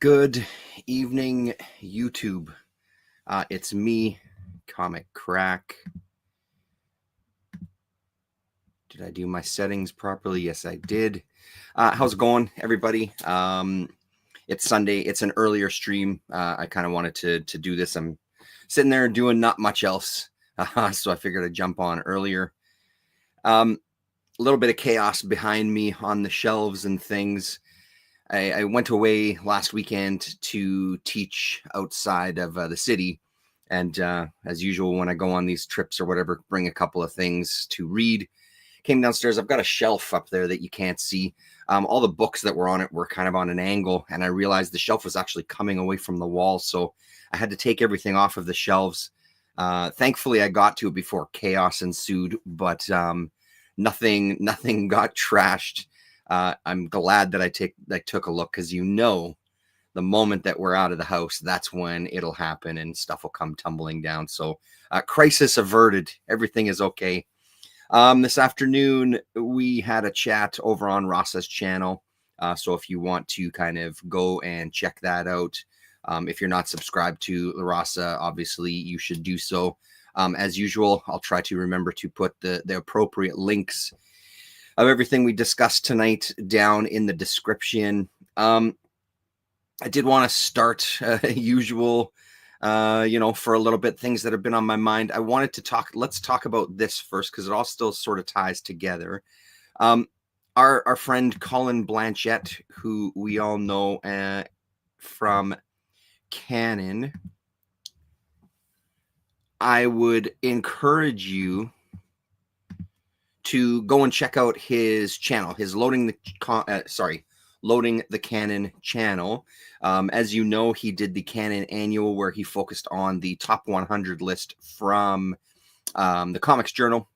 Good evening, YouTube. It's me, Comic Crack. Did I do my settings properly? Yes, I did. How's it going, everybody? It's Sunday. It's an earlier stream. I kind of wanted to do this. I'm sitting there doing not much else, so I figured I'd jump on earlier. A little bit of chaos behind me on the shelves and things. I went away last weekend to teach outside of the city. And as usual, when I go on these trips or whatever, bring a couple of things to read. Came downstairs. I've got a shelf up there that you can't see. All the books that were on it were kind of on an angle. And I realized the shelf was actually coming away from the wall. So I had to take everything off of the shelves. Thankfully, I got to it before chaos ensued. But nothing got trashed. I'm glad that I took a look, because the moment that we're out of the house, that's when it'll happen and stuff will come tumbling down. So crisis averted. Everything is okay. This afternoon, we had a chat over on LahRasa's channel. So if you want to kind of go and check that out, if you're not subscribed to LahRasa, obviously you should do so. As usual, I'll try to remember to put the appropriate links of everything we discussed tonight down in the description. I did want to start usual, for a little bit, things that have been on my mind. I wanted to let's talk about this first, because it all still sort of ties together. Our friend Colin Blanchette, who we all know from Canon, I would encourage you to go and check out his channel, his Loading the Canon channel. As you know, he did the Canon Annual, where he focused on the top 100 list from the Comix Journal.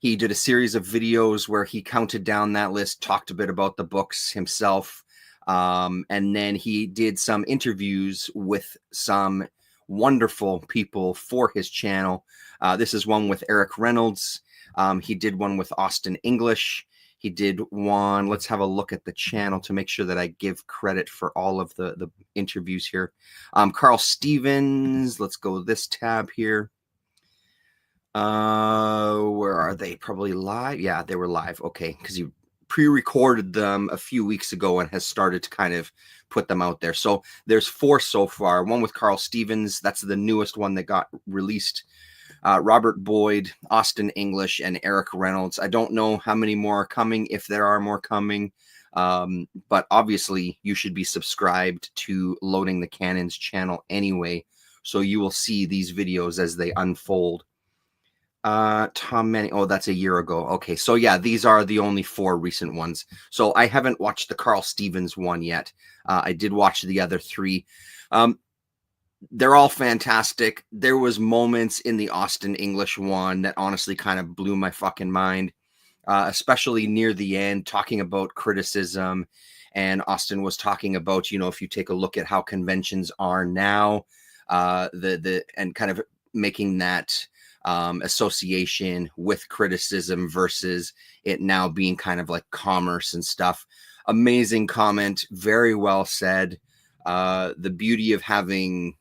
He did a series of videos where he counted down that list, talked a bit about the books himself, and then he did some interviews with some wonderful people for his channel. This is one with Eric Reynolds. He did one with Austin English. He did one. Let's have a look at the channel to make sure that I give credit for all of the interviews here. Carl Stevens. Let's go this tab here. Where are they? Probably live. Yeah, they were live. Okay, because he pre-recorded them a few weeks ago and has started to kind of put them out there. So there's 4 so far. One with Carl Stevens. That's the newest one that got released. Robert Boyd, Austin English, and Eric Reynolds. I don't know how many more are coming, if there are more coming, but obviously you should be subscribed to Loading the Canon's channel anyway, so you will see these videos as they unfold. Tom Manning, oh, that's a year ago. Okay, so yeah, these are the only 4 recent ones. So I haven't watched the Carl Stevens one yet. I did watch the other 3. They're all fantastic. There was moments in the Austin English one that honestly kind of blew my fucking mind, especially near the end, talking about criticism. And Austin was talking about, if you take a look at how conventions are now, and kind of making that association with criticism versus it now being kind of like commerce and stuff. Amazing comment. Very well said. The beauty of having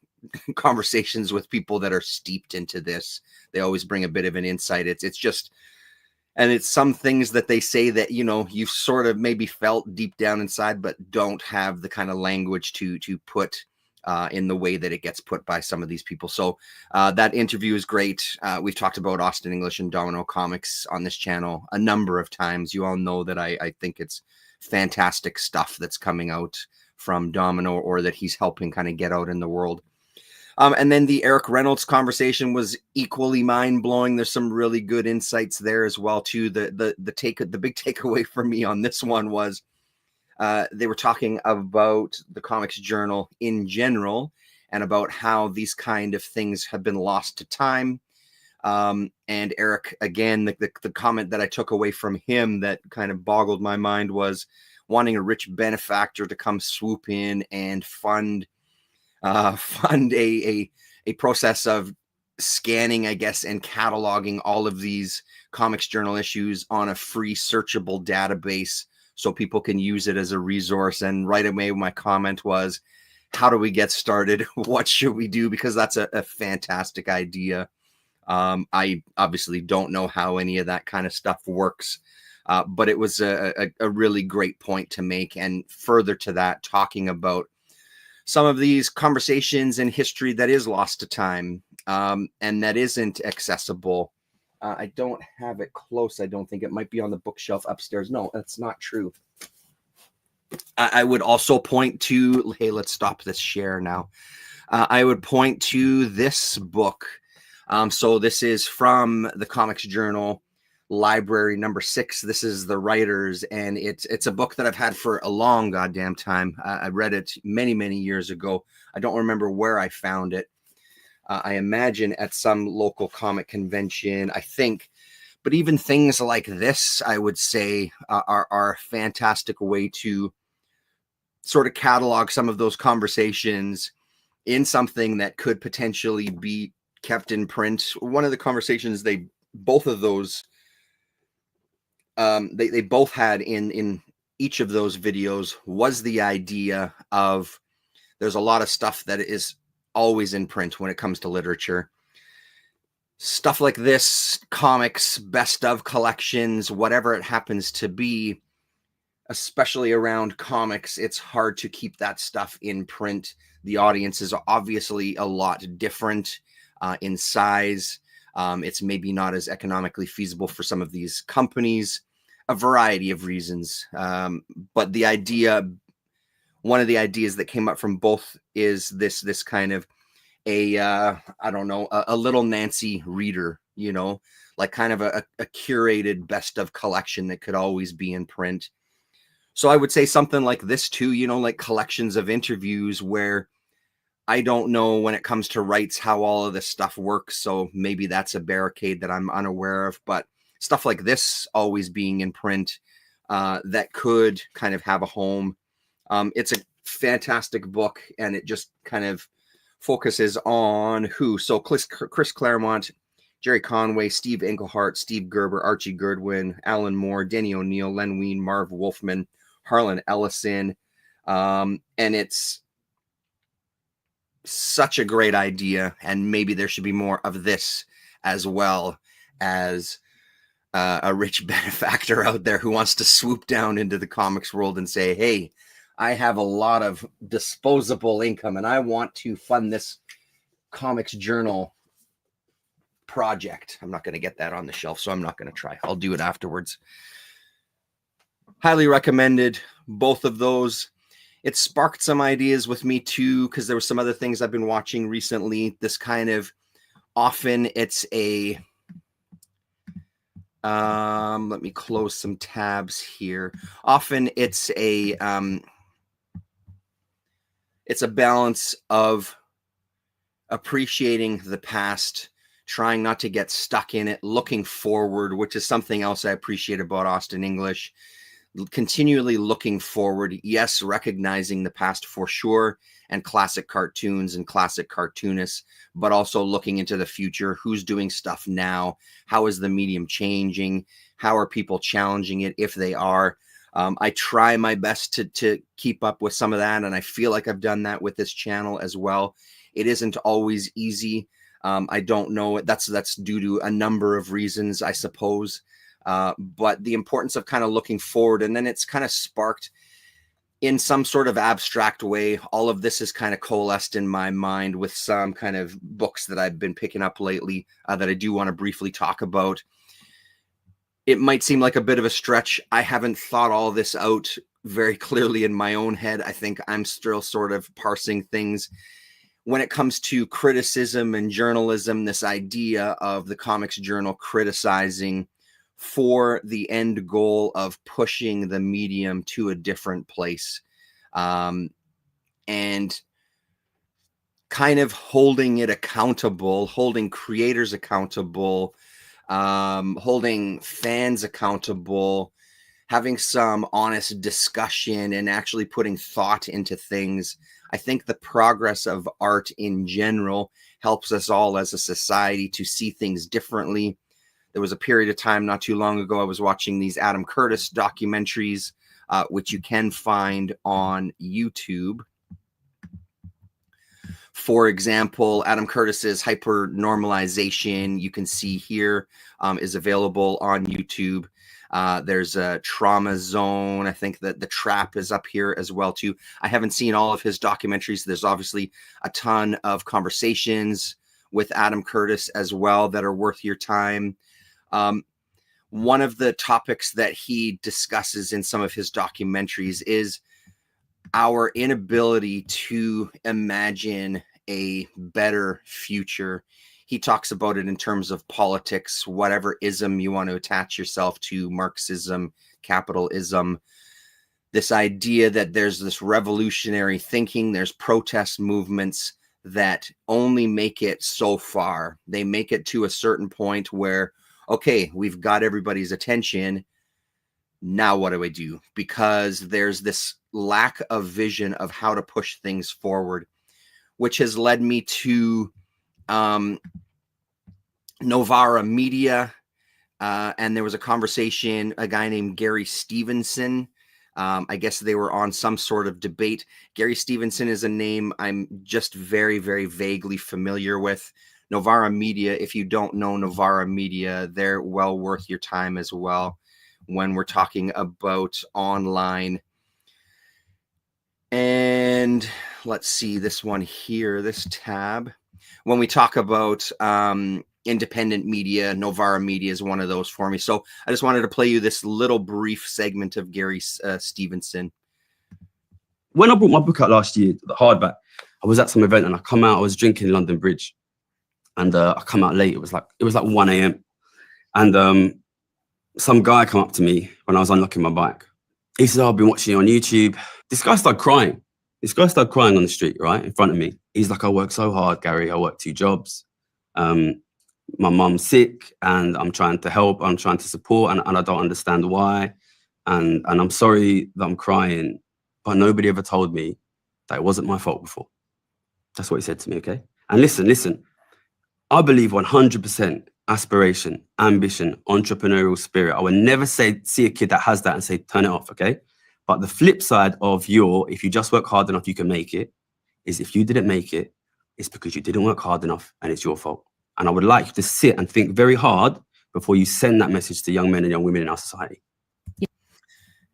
conversations with people that are steeped into this, they always bring a bit of an insight. It's just, and it's some things that they say that you've sort of maybe felt deep down inside, but don't have the kind of language to put in the way that it gets put by some of these people. So that interview is great. We've talked about Austin English and Domino Comics on this channel a number of times. You all know that I think it's fantastic stuff that's coming out from Domino, or that he's helping kind of get out in the world. And then the Eric Reynolds conversation was equally mind-blowing. There's some really good insights there as well, too. The big takeaway for me on this one was they were talking about the Comix Journal in general, and about how these kind of things have been lost to time. And Eric, again, the comment that I took away from him that kind of boggled my mind was wanting a rich benefactor to come swoop in and fund a process of scanning, I guess, and cataloging all of these Comix Journal issues on a free searchable database, so people can use it as a resource. And right away, my comment was, how do we get started? What should we do? Because that's a fantastic idea. I obviously don't know how any of that kind of stuff works, but it was a really great point to make. And further to that, talking about some of these conversations in history that is lost to time, and that isn't accessible. I don't have it close. I don't think. It might be on the bookshelf upstairs. No, that's not true. I would also point to, hey, let's stop this share now. I would point to this book. So this is from the Comics Journal Library number 6. This is the writers, and it's a book that I've had for a long goddamn time. I read it many, many years ago. I don't remember where I found it. I imagine at some local comic convention, I think. But even things like this, I would say, are a fantastic way to sort of catalog some of those conversations in something that could potentially be kept in print. One of the conversations both of those, they both had in each of those videos was the idea of there's a lot of stuff that is always in print when it comes to literature. Stuff like this, comics, best of collections, whatever it happens to be, especially around comics, it's hard to keep that stuff in print. The audience is obviously a lot different in size. It's maybe not as economically feasible for some of these companies, a variety of reasons. But the idea, one of the ideas that came up from both is this kind of I don't know, a little Nancy reader, you know, like kind of a curated best of collection that could always be in print. So I would say something like this too, you know, like collections of interviews where I don't know when it comes to rights how all of this stuff works. So maybe that's a barricade that I'm unaware of, but stuff like this always being in print that could kind of have a home. It's a fantastic book, and it just kind of focuses on who. So Chris Claremont, Jerry Conway, Steve Englehart, Steve Gerber, Archie Goodwin, Alan Moore, Denny O'Neil, Len Wein, Marv Wolfman, Harlan Ellison. And it's such a great idea, and maybe there should be more of this as well as a rich benefactor out there who wants to swoop down into the comics world and say, hey, I have a lot of disposable income and I want to fund this Comics Journal project. I'm not going to get that on the shelf, so I'm not going to try. I'll do it afterwards. Highly recommended, both of those. It sparked some ideas with me too, because there were some other things I've been watching recently. This kind of, often it's a, let me close some tabs here. Often it's a balance of appreciating the past, trying not to get stuck in it, looking forward, which is something else I appreciate about Austin English. Continually looking forward, yes, recognizing the past for sure, and classic cartoons and classic cartoonists, but also looking into the future. Who's doing stuff now? How is the medium changing? How are people challenging it, if they are? I try my best to keep up with some of that, and I feel like I've done that with this channel as well. It isn't always easy. I don't know. That's due to a number of reasons, I suppose. But the importance of kind of looking forward, and then it's kind of sparked in some sort of abstract way. All of this is kind of coalesced in my mind with some kind of books that I've been picking up lately that I do want to briefly talk about. It might seem like a bit of a stretch. I haven't thought all this out very clearly in my own head. I think I'm still sort of parsing things. When it comes to criticism and journalism, this idea of the Comics Journal criticizing for the end goal of pushing the medium to a different place, and kind of holding it accountable, holding creators accountable, holding fans accountable, having some honest discussion and actually putting thought into things. I think the progress of art in general helps us all as a society to see things differently. There was a period of time not too long ago, I was watching these Adam Curtis documentaries which you can find on YouTube. For example, Adam Curtis's Hypernormalization, you can see here, is available on YouTube. There's a Trauma Zone. I think that The Trap is up here as well too. I haven't seen all of his documentaries. There's obviously a ton of conversations with Adam Curtis as well that are worth your time. One of the topics that he discusses in some of his documentaries is our inability to imagine a better future. He talks about it in terms of politics, whatever ism you want to attach yourself to, Marxism, capitalism, this idea that there's this revolutionary thinking, there's protest movements that only make it so far. They make it to a certain point where, okay, we've got everybody's attention. Now what do I do? Because there's this lack of vision of how to push things forward, which has led me to Novara Media. And there was a conversation, a guy named Gary Stevenson. I guess they were on some sort of debate. Gary Stevenson is a name I'm just very, very vaguely familiar with. Novara Media, if you don't know Novara Media, they're well worth your time as well when we're talking about online. And let's see this one here, this tab. When we talk about independent media, Novara Media is one of those for me. So I just wanted to play you this little brief segment of Gary Stevenson. When I brought my book out last year, the hardback, I was at some event and I come out, I was drinking London Bridge. And I come out late. It was like 1 a.m. And some guy come up to me when I was unlocking my bike. He said, oh, I've been watching you on YouTube. This guy started crying. This guy started crying on the street, right, in front of me. He's like, I work so hard, Gary. I work 2 jobs. My mum's sick and I'm trying to help. I'm trying to support and I don't understand why. And I'm sorry that I'm crying, but nobody ever told me that it wasn't my fault before. That's what he said to me, okay? And listen. I believe 100% aspiration, ambition, entrepreneurial spirit. I would never see a kid that has that and say, turn it off, okay? But the flip side of if you just work hard enough, you can make it, is if you didn't make it, it's because you didn't work hard enough and it's your fault. And I would like you to sit and think very hard before you send that message to young men and young women in our society.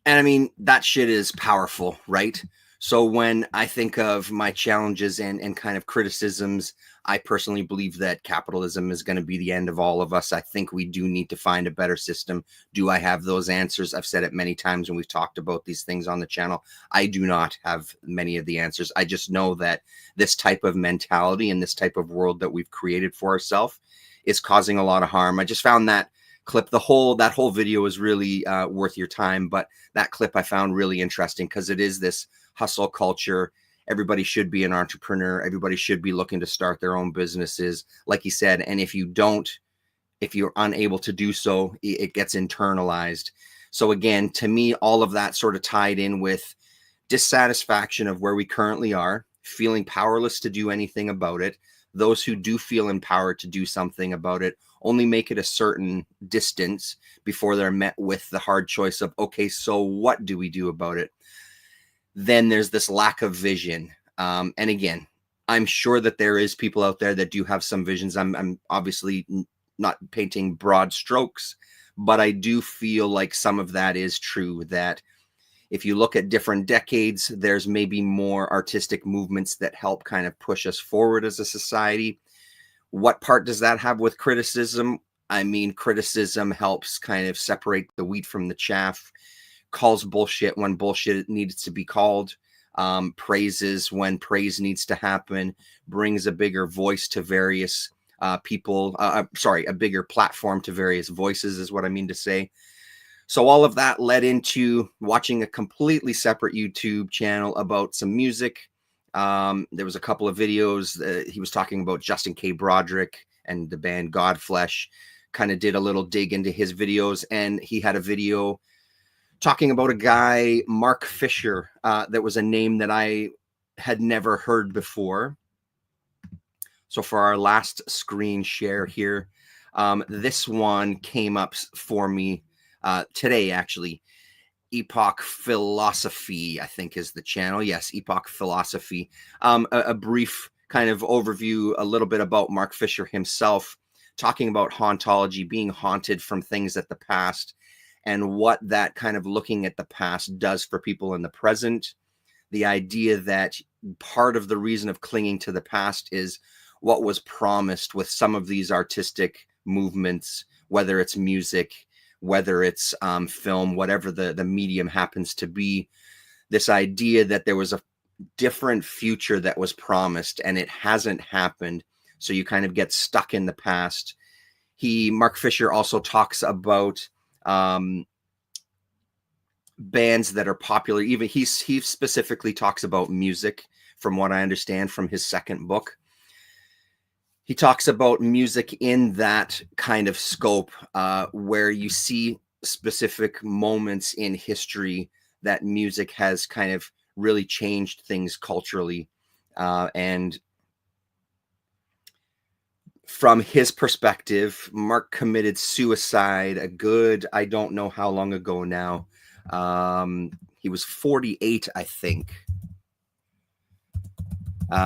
And I mean, that shit is powerful, right? So when I think of my challenges and kind of criticisms, I personally believe that capitalism is going to be the end of all of us. I think we do need to find a better system. Do I have those answers? I've said it many times when we've talked about these things on the channel. I do not have many of the answers. I just know that this type of mentality and this type of world that we've created for ourselves is causing a lot of harm. I just found that clip, that whole video is really worth your time. But that clip I found really interesting because it is this hustle culture. Everybody should be an entrepreneur. Everybody should be looking to start their own businesses, like he said. And if you're unable to do so, it gets internalized. So again, to me, all of that sort of tied in with dissatisfaction of where we currently are, feeling powerless to do anything about it. Those who do feel empowered to do something about it only make it a certain distance before they're met with the hard choice of, okay, so what do we do about it? Then there's this lack of vision. And again, I'm sure that there is people out there that do have some visions. I'm obviously not painting broad strokes, but I do feel like some of that is true, that if you look at different decades, there's maybe more artistic movements that help kind of push us forward as a society. What part does that have with criticism? I mean, criticism helps kind of separate the wheat from the chaff, calls bullshit when bullshit needs to be called, praises when praise needs to happen, brings a bigger voice to various people, a bigger platform to various voices is what I mean to say. So all of that led into watching a completely separate YouTube channel about some music. There was a couple of videos. He was talking about Justin K. Broderick and the band Godflesh, kind of did a little dig into his videos. And he had a video talking about a guy, Mark Fisher, that was a name that I had never heard before. So for our last screen share here, this one came up for me today, actually. Epoch Philosophy, I think is the channel. Yes, Epoch Philosophy. A brief kind of overview, a little bit about Mark Fisher himself, talking about hauntology, being haunted from things at the past, and what that kind of looking at the past does for people in the present. The idea that part of the reason of clinging to the past is what was promised with some of these artistic movements, whether it's music, whether it's film, whatever the medium happens to be. This idea that there was a different future that was promised and it hasn't happened. So you kind of get stuck in the past. Mark Fisher also talks about bands that are popular. Even he specifically talks about music, from what I understand from his second book. He talks about music in that kind of scope, where you see specific moments in history that music has kind of really changed things culturally. And from his perspective, Mark committed suicide I don't know how long ago now. He was 48, I think.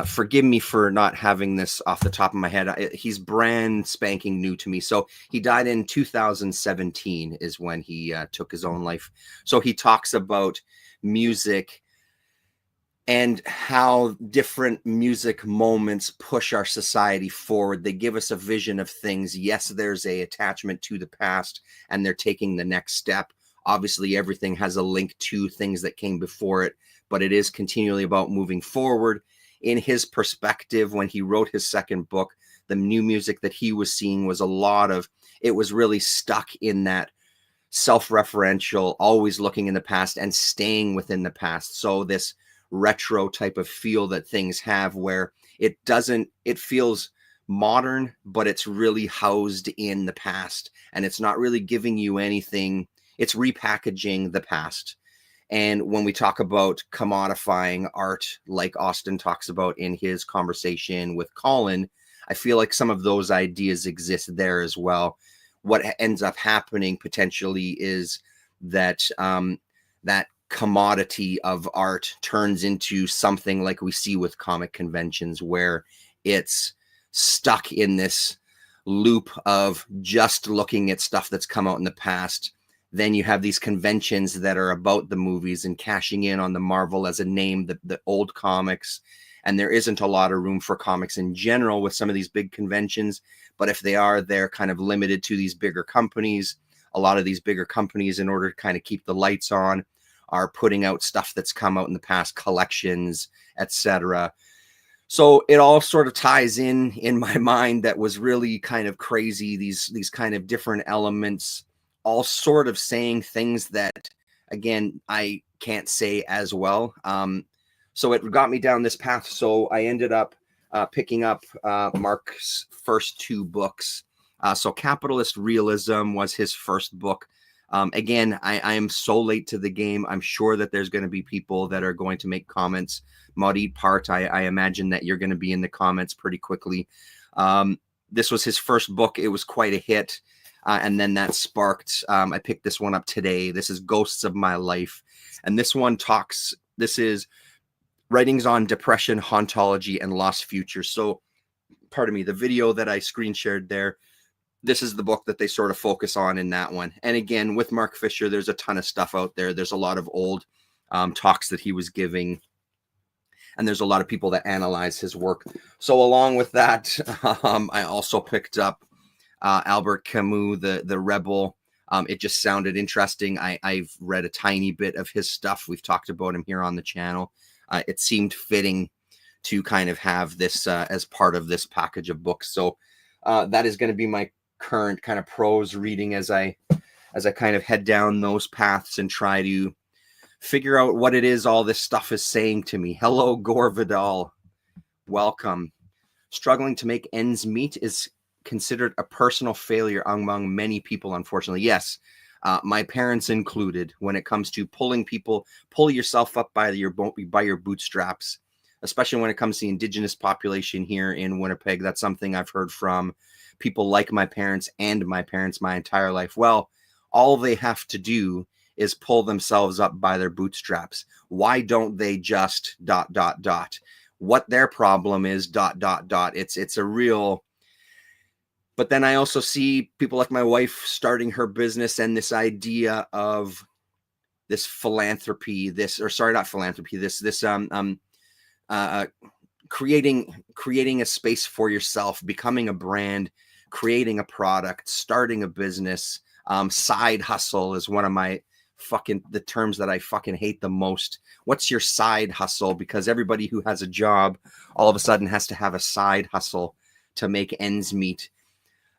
Forgive me for not having this off the top of my head. He's brand spanking new to me. So he died in 2017 is when he took his own life. So he talks about music and how different music moments push our society forward. They give us a vision of things. Yes, there's a attachment to the past and they're taking the next step. Obviously, everything has a link to things that came before it, but it is continually about moving forward. In his perspective, when he wrote his second book, the new music that he was seeing was it was really stuck in that self-referential, always looking in the past and staying within the past. So this retro type of feel that things have, where it feels modern, but it's really housed in the past and it's not really giving you anything. It's repackaging the past. And when we talk about commodifying art, like Austin talks about in his conversation with Colin, I feel like some of those ideas exist there as well. What ends up happening potentially is that that commodity of art turns into something like we see with comic conventions, where it's stuck in this loop of just looking at stuff that's come out in the past. Then you have these conventions that are about the movies and cashing in on the Marvel as a name, the old comics. And there isn't a lot of room for comics in general with some of these big conventions. But if they are, they're kind of limited to these bigger companies. A lot of these bigger companies, in order to kind of keep the lights on, are putting out stuff that's come out in the past, collections, etc. So it all sort of ties in my mind. That was really kind of crazy. These kind of different elements, all sort of saying things that, again, I can't say as well. So it got me down this path. So I ended up picking up Mark's first two books. So Capitalist Realism was his first book. Again, I am so late to the game. I'm sure that there's going to be people that are going to make comments. Maudit Part, I imagine that you're going to be in the comments pretty quickly. This was his first book. It was quite a hit. And then that sparked, I picked this one up today. This is Ghosts of My Life. And this one this is writings on depression, hauntology, and lost future. So, pardon me, the video that I screen shared there, this is the book that they sort of focus on in that one. And again, with Mark Fisher, there's a ton of stuff out there. There's a lot of old talks that he was giving. And there's a lot of people that analyze his work. So along with that, I also picked up Albert Camus, the Rebel. It just sounded interesting. I've read a tiny bit of his stuff. We've talked about him here on the channel. It seemed fitting to kind of have this as part of this package of books. So that is going to be my current kind of prose reading as I kind of head down those paths and try to figure out what it is all this stuff is saying to me. Hello, Gore Vidal. Welcome. Struggling to make ends meet is considered a personal failure among many people, unfortunately. Yes, my parents included, when it comes to pull yourself up by your bootstraps, especially when it comes to the indigenous population here in Winnipeg. That's something I've heard from people like my parents and my parents my entire life. Well, all they have to do is pull themselves up by their bootstraps. Why don't they just ... What their problem is ... It's a real... But then I also see people like my wife starting her business, and this idea of this philanthropy, this creating a space for yourself, becoming a brand, creating a product, starting a business. Side hustle is one of my the terms that I fucking hate the most. What's your side hustle? Because everybody who has a job all of a sudden has to have a side hustle to make ends meet.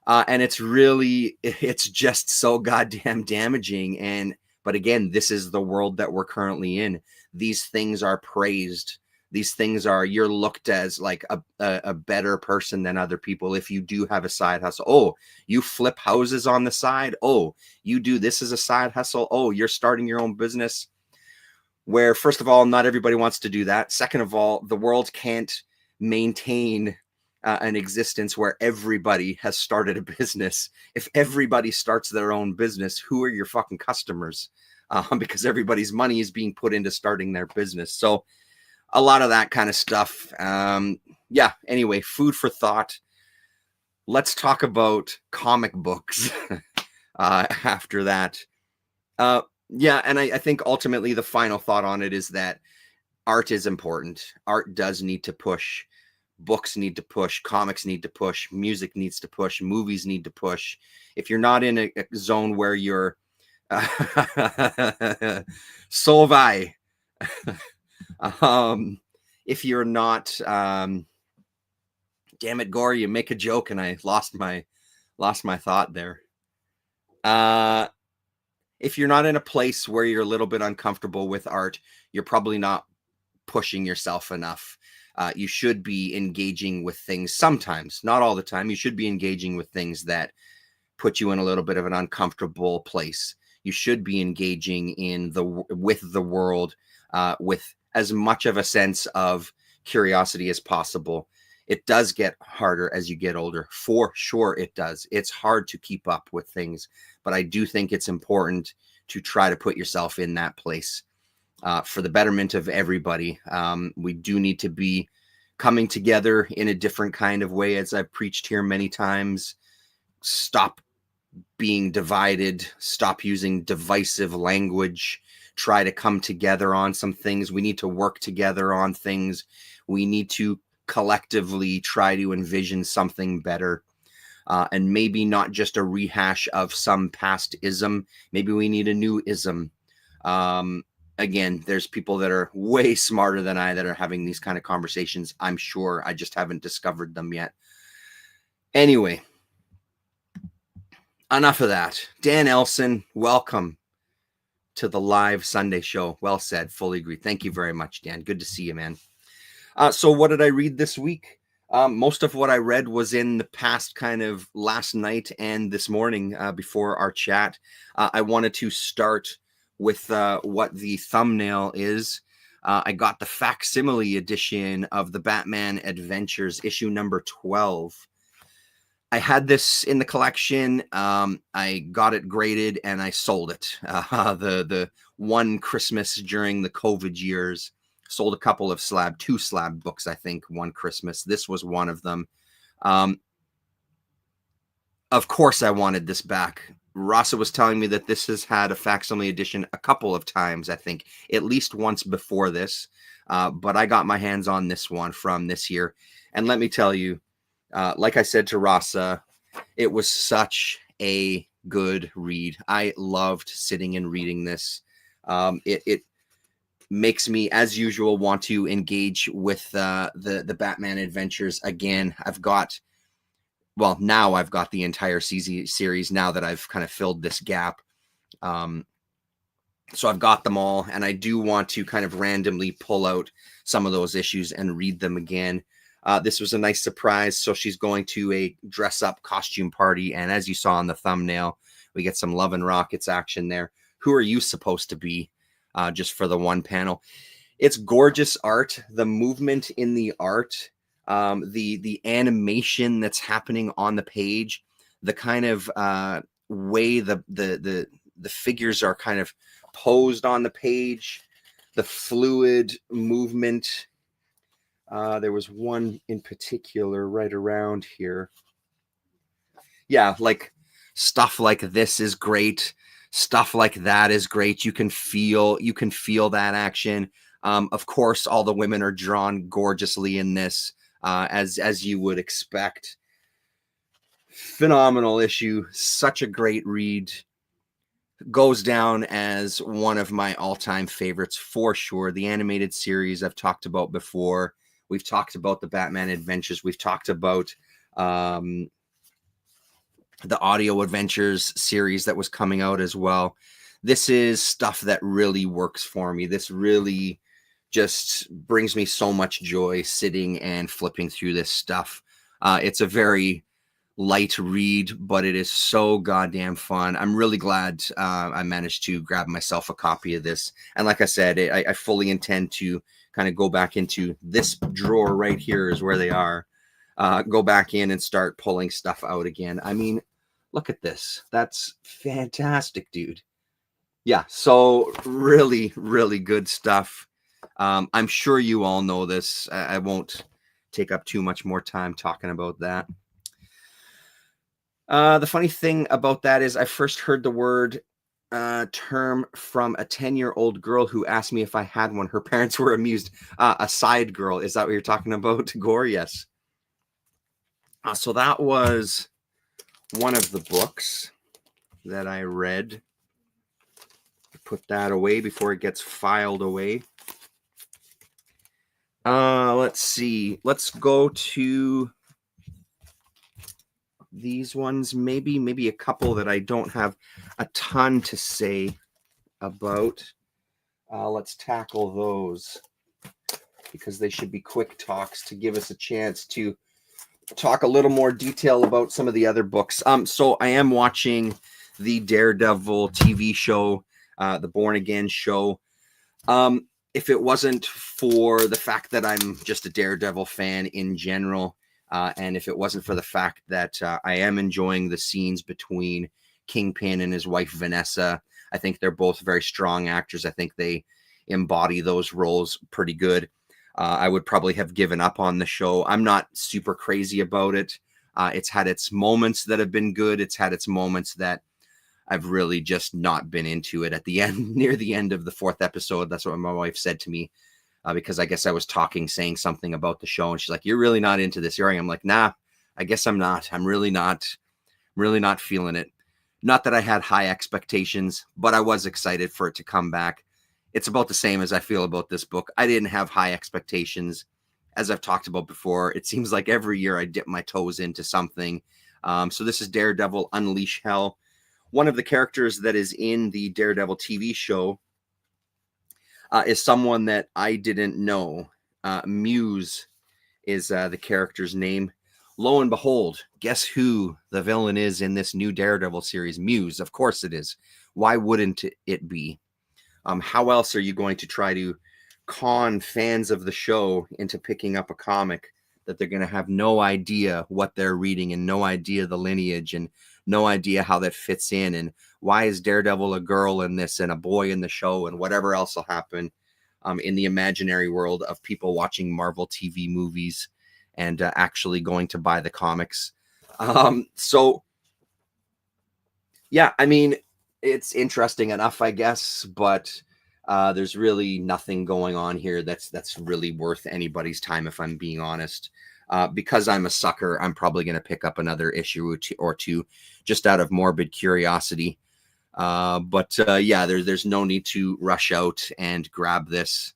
And it's just so goddamn damaging. But again, this is the world that we're currently in. These things are praised. These things are, you're looked as like a better person than other people if you do have a side hustle. Oh, you flip houses on the side. Oh, you do this as a side hustle. Oh, you're starting your own business. Where, first of all, not everybody wants to do that. Second of all, the world can't maintain an existence where everybody has started a business. If everybody starts their own business, who are your fucking customers? Because everybody's money is being put into starting their business. So a lot of that kind of stuff. Yeah, anyway, food for thought. Let's talk about comic books after that. Yeah, and I think ultimately the final thought on it is that art is important. Art does need to push. Books need to push, comics need to push, music needs to push, movies need to push. If you're not in a zone where you're Solvay, if you're not, damn it, Gore, you make a joke and I lost my thought there. If you're not in a place where you're a little bit uncomfortable with art, you're probably not pushing yourself enough. You should be engaging with things sometimes, not all the time. You should be engaging with things that put you in a little bit of an uncomfortable place. You should be engaging with the world with as much of a sense of curiosity as possible. It does get harder as you get older. For sure it does. It's hard to keep up with things, but I do think it's important to try to put yourself in that place. For the betterment of everybody. We do need to be coming together in a different kind of way, as I've preached here many times. Stop being divided. Stop using divisive language. Try to come together on some things. We need to work together on things. We need to collectively try to envision something better. And maybe not just a rehash of some past ism. Maybe we need a new ism. Again, there's people that are way smarter than I that are having these kind of conversations. I'm sure I just haven't discovered them yet. Anyway, enough of that. Dan Elson, welcome to the live Sunday show. Well said. Fully agree. Thank you very much, Dan. Good to see you, man. So what did I read this week? Most of what I read was in the past kind of last night and this morning before our chat. I wanted to start with what the thumbnail is. I got the facsimile edition of the Batman Adventures, issue number 12. I had this in the collection. I got it graded and I sold it. The one Christmas during the COVID years, sold a couple of two slab books, I think, one Christmas. This was one of them. Of course I wanted this back. Rasa was telling me that this has had a facsimile edition a couple of times, I think, at least once before this. But I got my hands on this one from this year. And let me tell you, like I said to Rasa, it was such a good read. I loved sitting and reading this. It makes me, as usual, want to engage with the Batman Adventures again. Now I've got the entire series now that I've kind of filled this gap. So I've got them all, and I do want to kind of randomly pull out some of those issues and read them again. This was a nice surprise. So she's going to a dress-up costume party, and as you saw in the thumbnail, we get some Love and Rockets action there. Who are you supposed to be? Just for the one panel. It's gorgeous art. The movement in the art, the animation that's happening on the page, the kind of way the figures are kind of posed on the page, the fluid movement. There was one in particular right around here. Yeah, like stuff like this is great. Stuff like that is great. You can feel that action. Of course, all the women are drawn gorgeously in this, as you would expect. Phenomenal issue. Such a great read. Goes down as one of my all-time favorites for sure. The animated series I've talked about before. We've talked about the Batman Adventures. We've talked about the Audio Adventures series that was coming out as well. This is stuff that really works for me. This really just brings me so much joy sitting and flipping through this stuff. It's a very light read, but it is so goddamn fun. I'm really glad I managed to grab myself a copy of this. And like I said, I fully intend to kind of go back into this drawer right here is where they are. Go back in and start pulling stuff out again. I mean, look at this. That's fantastic, dude. Yeah, so really, really good stuff. I'm sure you all know this. I won't take up too much more time talking about that. The funny thing about that is I first heard the word term from a 10-year-old girl who asked me if I had one. Her parents were amused. A side girl. Is that what you're talking about, Gore? Yes. So that was one of the books that I read. Put that away before it gets filed away. Let's see. Let's go to these ones. Maybe a couple that I don't have a ton to say about. Let's tackle those because they should be quick talks to give us a chance to talk a little more detail about some of the other books. So I am watching the Daredevil TV show, the Born Again show. If it wasn't for the fact that I'm just a Daredevil fan in general, and if it wasn't for the fact that I am enjoying the scenes between Kingpin and his wife Vanessa, I think they're both very strong actors. I think they embody those roles pretty good. I would probably have given up on the show. I'm not super crazy about it. It's had its moments that have been good. It's had its moments that I've really just not been into it. At the end, near the end of the 4th episode, that's what my wife said to me, because I guess I was saying something about the show, and she's like, "You're really not into this, are you?" I'm like, "Nah, I guess I'm not. I'm really not feeling it." Not that I had high expectations, but I was excited for it to come back. It's about the same as I feel about this book. I didn't have high expectations. As I've talked about before, it seems like every year I dip my toes into something. So this is Daredevil Unleash Hell. One of the characters that is in the Daredevil TV show is someone that I didn't know. Muse is the character's name. Lo and behold, guess who the villain is in this new Daredevil series? Muse. Of course it is. Why wouldn't it be? How else are you going to try to con fans of the show into picking up a comic that they're going to have no idea what they're reading and no idea the lineage and no idea how that fits in, and why is Daredevil a girl in this and a boy in the show, and whatever else will happen in the imaginary world of people watching Marvel TV movies and actually going to buy the comics. So yeah, I mean, it's interesting enough, I guess, but there's really nothing going on here that's really worth anybody's time, if I'm being honest. Because I'm a sucker, I'm probably going to pick up another issue or two just out of morbid curiosity. But yeah, there's no need to rush out and grab this.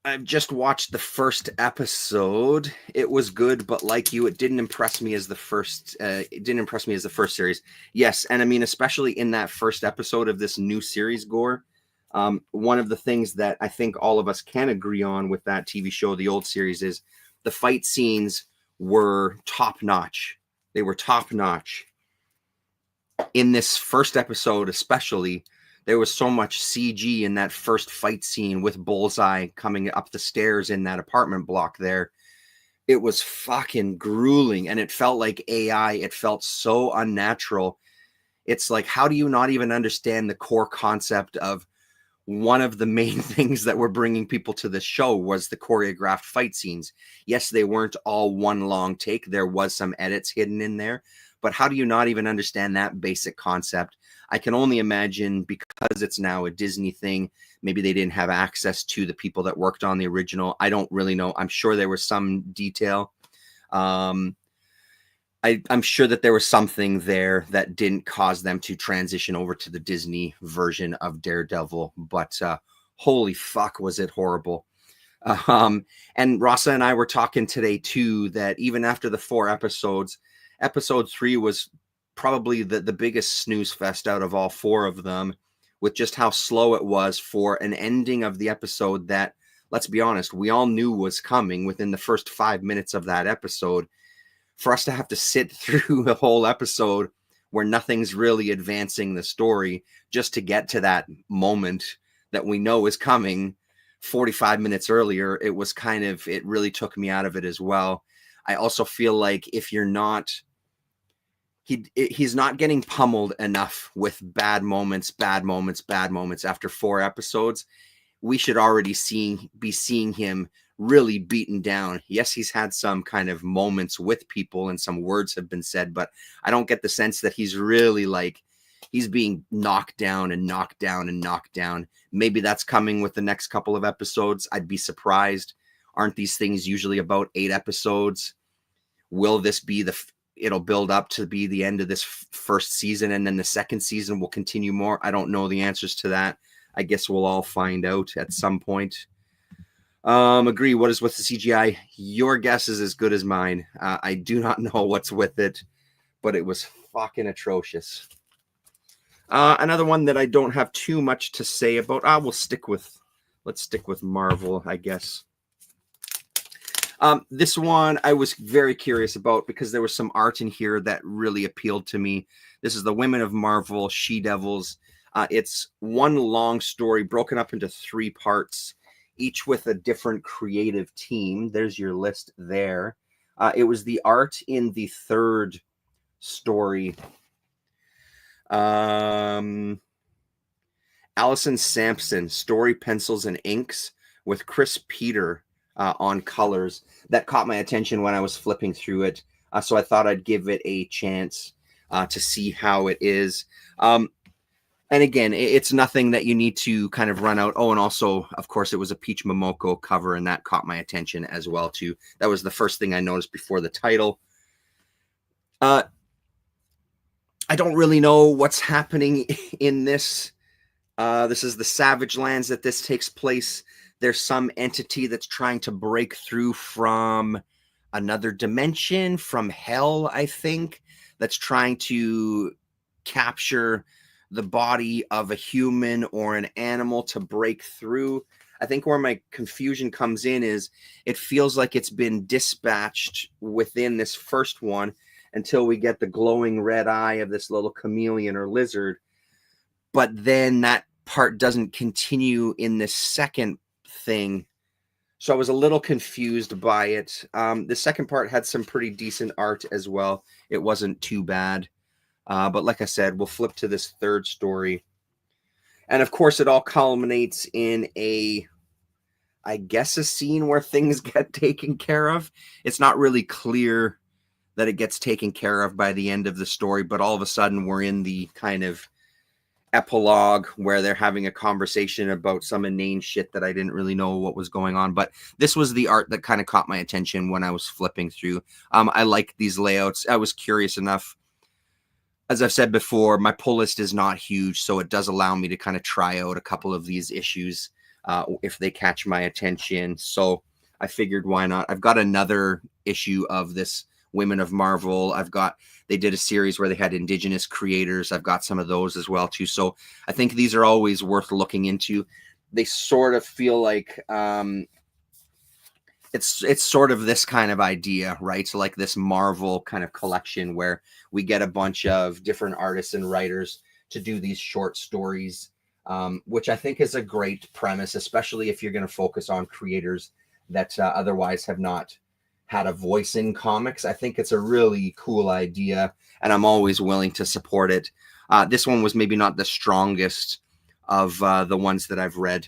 I've just watched the first episode. It was good, but like you, it didn't impress me as the first. It didn't impress me as the first series. Yes, and I mean, especially in that first episode of this new series, Gore. One of the things that I think all of us can agree on with that TV show, the old series, is the fight scenes were top notch. They were top notch. In this first episode, especially, there was so much CG in that first fight scene with Bullseye coming up the stairs in that apartment block there. It was fucking grueling, and it felt like AI. It felt so unnatural. It's like, how do you not even understand the core concept of one of the main things that were bringing people to the show was the choreographed fight scenes? Yes, they weren't all one long take. There was some edits hidden in there, but how do you not even understand that basic concept? I can only imagine, because it's now a Disney thing, maybe they didn't have access to the people that worked on the original. I don't really know. I'm sure there was some detail. I'm sure that there was something there that didn't cause them to transition over to the Disney version of Daredevil, but holy fuck, was it horrible. And Rasa and I were talking today too, that even after the 4 episodes, episode 3 was probably the biggest snooze fest out of all 4 of them, with just how slow it was for an ending of the episode that, let's be honest, we all knew was coming within the first 5 minutes of that episode. For us to have to sit through the whole episode where nothing's really advancing the story just to get to that moment that we know is coming 45 minutes earlier, it was kind of, it really took me out of it as well. I also feel like if you're not, he's not getting pummeled enough with bad moments after 4 episodes. We should already be seeing him really beaten down. Yes, he's had some kind of moments with people and some words have been said, but I don't get the sense that he's really like, he's being knocked down and knocked down and knocked down. Maybe that's coming with the next couple of episodes. I'd be surprised. Aren't these things usually about 8 episodes? Will this be it'll build up to be the end of this first season, and then the second season will continue more? I don't know the answers to that. I guess we'll all find out at some point. Agree. What is with the CGI? Your guess is as good as mine. I do not know what's with it, but it was fucking atrocious. Another one that I don't have too much to say about. Let's stick with Marvel, I guess. This one I was very curious about because there was some art in here that really appealed to me. This is the Women of Marvel, She-Devils. It's one long story broken up into 3 parts, each with a different creative team. There's your list there. It was the art in the 3rd story. Allison Sampson, story, pencils, and inks, with Chris Peter on colors. That caught my attention when I was flipping through it. So I thought I'd give it a chance to see how it is. And again, it's nothing that you need to kind of run out. Oh, and also, of course, it was a Peach Momoko cover, and that caught my attention as well, too. That was the first thing I noticed before the title. I don't really know what's happening in this. This is the Savage Lands that this takes place. There's some entity that's trying to break through from another dimension, from hell, I think, that's trying to capture the body of a human or an animal to break through. I think where my confusion comes in is it feels like it's been dispatched within this first one until we get the glowing red eye of this little chameleon or lizard. But then that part doesn't continue in this second thing. So I was a little confused by it. The second part had some pretty decent art as well. It wasn't too bad. But like I said, we'll flip to this 3rd story. And of course, it all culminates in I guess, a scene where things get taken care of. It's not really clear that it gets taken care of by the end of the story, but all of a sudden we're in the kind of epilogue where they're having a conversation about some inane shit that I didn't really know what was going on. But this was the art that kind of caught my attention when I was flipping through. I like these layouts. I was curious enough. As I've said before, my pull list is not huge, so it does allow me to kind of try out a couple of these issues if they catch my attention. So I figured, why not? I've got another issue of this Women of Marvel. They did a series where they had Indigenous creators. I've got some of those as well, too. So I think these are always worth looking into. They sort of feel like it's sort of this kind of idea, right? So like this Marvel kind of collection where we get a bunch of different artists and writers to do these short stories, which I think is a great premise, especially if you're going to focus on creators that otherwise have not had a voice in comics. I think it's a really cool idea, and I'm always willing to support it. This one was maybe not the strongest of the ones that I've read.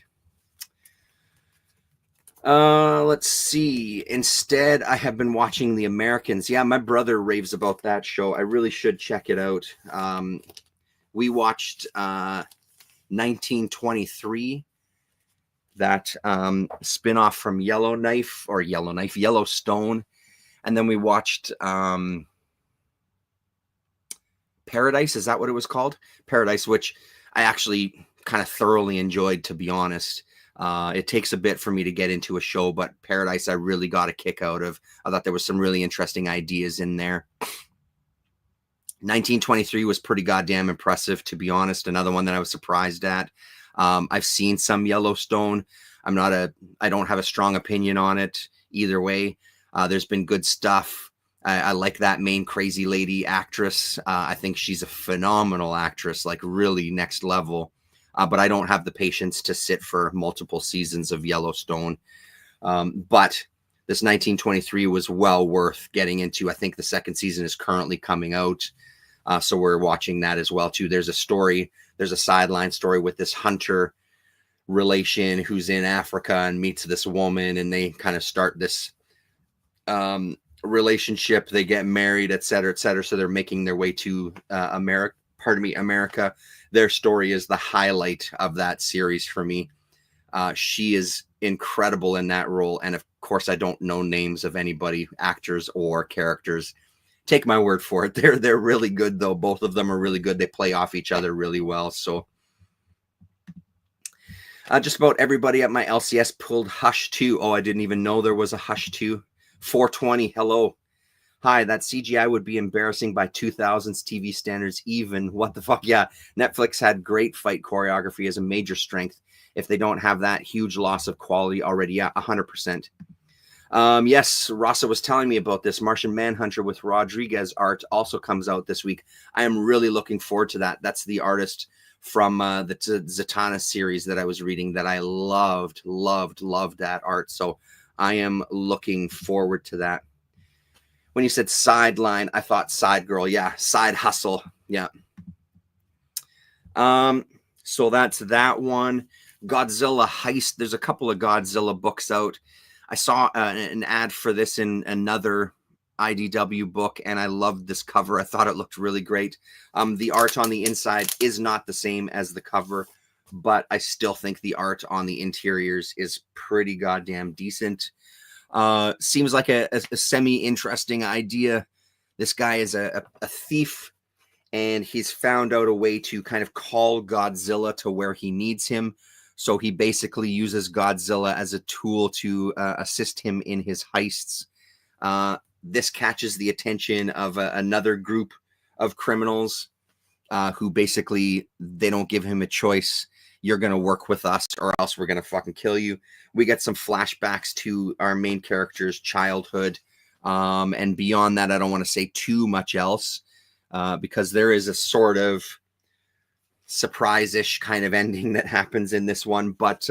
Let's see. Instead, I have been watching The Americans. Yeah, my brother raves about that show. I really should check it out. We watched 1923, that spin-off from Yellowstone. And then we watched Paradise. Is that what it was called? Paradise, which I actually kind of thoroughly enjoyed, to be honest. It takes a bit for me to get into a show, but Paradise I really got a kick out of. I thought there was some really interesting ideas in there. 1923 was pretty goddamn impressive, to be honest. Another one that I was surprised at. I've seen some Yellowstone. I don't have a strong opinion on it either way. There's been good stuff. I like that main crazy lady actress. I think she's a phenomenal actress, like really next level. But I don't have the patience to sit for multiple seasons of Yellowstone. But this 1923 was well worth getting into. I think the second season is currently coming out. So we're watching that as well, too. There's a story. There's a sideline story with this hunter relation who's in Africa and meets this woman, and they kind of start this relationship. They get married, et cetera, et cetera. So they're making their way to America. Their story is the highlight of that series for me. She is incredible in that role. And of course, I don't know names of anybody, actors or characters. Take my word for it. They're really good, though. Both of them are really good. They play off each other really well. So just about everybody at my LCS pulled Hush 2. Oh, I didn't even know there was a Hush 2. 420, hello. Hi, that CGI would be embarrassing by 2000s TV standards even. What the fuck? Yeah, Netflix had great fight choreography as a major strength. If they don't have that, huge loss of quality already. Yeah, 100%. Yes, Rasa was telling me about this. Martian Manhunter with Rodriguez art also comes out this week. I am really looking forward to that. That's the artist from the Zatanna series that I was reading that I loved that art. So I am looking forward to that. When you said sideline, I thought side girl. Yeah, side hustle. Yeah. So that's that one. Godzilla Heist. There's a couple of Godzilla books out. I saw an ad for this in another IDW book, and I loved this cover. I thought it looked really great. The art on the inside is not the same as the cover, but I still think the art on the interiors is pretty goddamn decent. Seems like a semi-interesting idea. This guy is a thief, and he's found out a way to kind of call Godzilla to where he needs him. So he basically uses Godzilla as a tool to assist him in his heists. This catches the attention of another group of criminals who basically, they don't give him a choice. You're going to work with us or else we're going to fucking kill you. We get some flashbacks to our main character's childhood. And beyond that, I don't want to say too much else because there is a sort of surprise-ish kind of ending that happens in this one, but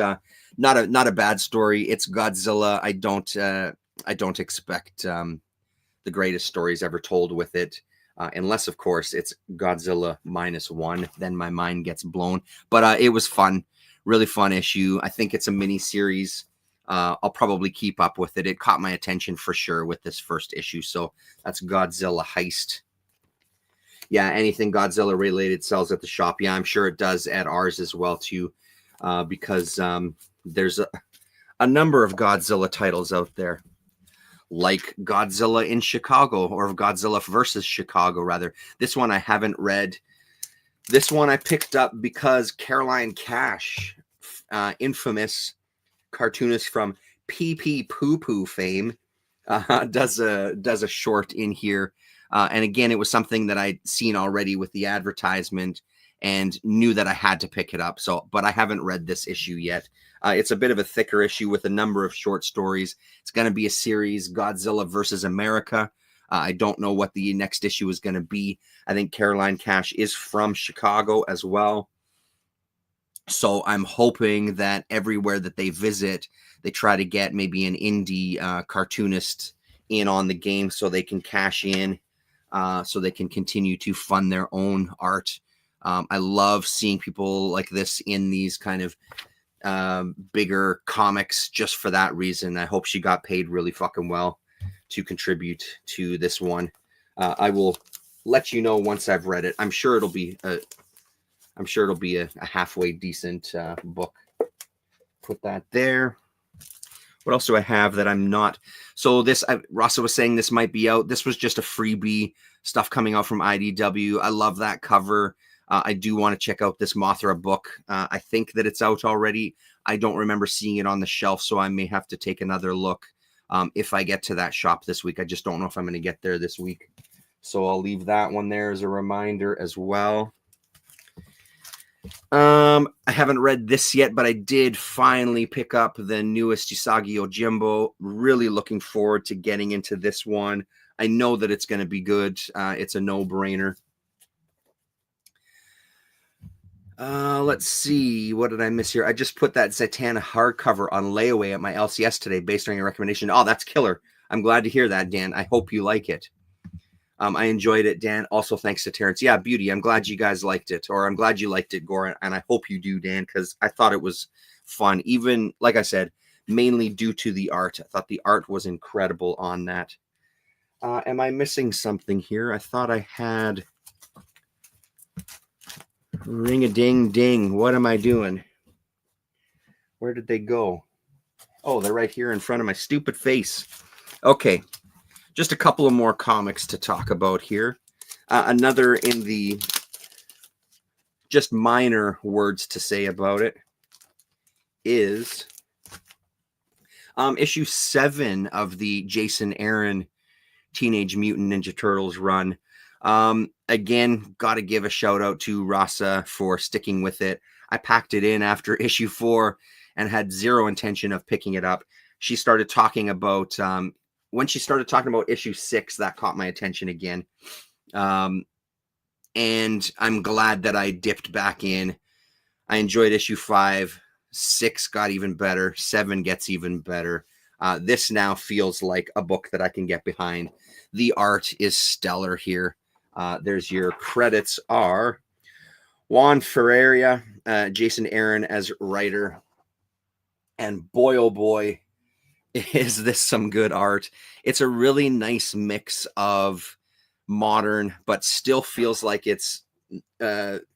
not a bad story. It's Godzilla. I don't expect the greatest stories ever told with it. Unless, of course, it's Godzilla -1, then my mind gets blown. But it was fun, really fun issue. I think it's a mini series. I'll probably keep up with it. It caught my attention for sure with this first issue. So that's Godzilla Heist. Yeah, anything Godzilla related sells at the shop. Yeah, I'm sure it does at ours as well too, because there's a number of Godzilla titles out there. Like Godzilla in Chicago, or Godzilla versus Chicago, rather. This one I haven't read. This one I picked up because Caroline Cash, infamous cartoonist from PP Poo Poo fame, does a short in here. And again, it was something that I'd seen already with the advertisement and knew that I had to pick it up. So, but I haven't read this issue yet. It's a bit of a thicker issue with a number of short stories. It's going to be a series, Godzilla versus America. I don't know what the next issue is going to be. I think Caroline Cash is from Chicago as well. So I'm hoping that everywhere that they visit, they try to get maybe an indie cartoonist in on the game so they can cash in, so they can continue to fund their own art. I love seeing people like this in these kind of bigger comics just for that reason. I hope she got paid really fucking well to contribute to this one. I will let you know once I've read it. I'm sure it'll be a halfway decent book. Put that there. What else do I have that I'm not? So this, LahRasa was saying this might be out. This was just a freebie stuff coming out from IDW. I love that cover. I do want to check out this Mothra book. I think that it's out already. I don't remember seeing it on the shelf, so I may have to take another look if I get to that shop this week. I just don't know if I'm going to get there this week. So I'll leave that one there as a reminder as well. I haven't read this yet, but I did finally pick up the newest Usagi Yojimbo. Really looking forward to getting into this one. I know that it's going to be good. It's a no-brainer. Let's see. What did I miss here? I just put that Zatanna hardcover on layaway at my LCS today based on your recommendation. Oh, that's killer. I'm glad to hear that, Dan. I hope you like it. I enjoyed it, Dan. Also, thanks to Terrence. Yeah, Beauty. I'm glad you guys liked it, or I'm glad you liked it, Gore, and I hope you do, Dan, because I thought it was fun. Even, like I said, mainly due to the art. I thought the art was incredible on that. Am I missing something here? I thought I had... Ring-a-ding-ding. What am I doing? Where did they go? Oh, they're right here in front of my stupid face. Okay. Just a couple of more comics to talk about here. Another in the just minor words to say about it is issue 7 of the Jason Aaron Teenage Mutant Ninja Turtles run. Again, got to give a shout out to LahRasa for sticking with it. I packed it in after issue 4 and had zero intention of picking it up. She started talking about... when she started talking about issue 6, that caught my attention again. And I'm glad that I dipped back in. I enjoyed issue 5. 6 got even better. 7 gets even better. This now feels like a book that I can get behind. The art is stellar here. There's your credits are Juan Ferreira, Jason Aaron as writer. And boy, oh boy, is this some good art. It's a really nice mix of modern, but still feels like it's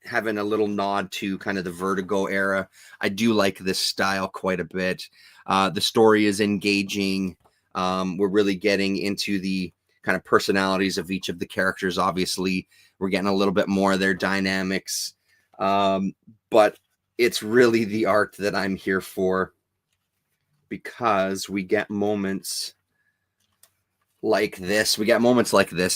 having a little nod to kind of the Vertigo era. I do like this style quite a bit. The story is engaging. We're really getting into the kind of personalities of each of the characters. Obviously, we're getting a little bit more of their dynamics. But it's really the art that I'm here for, because we get moments like this.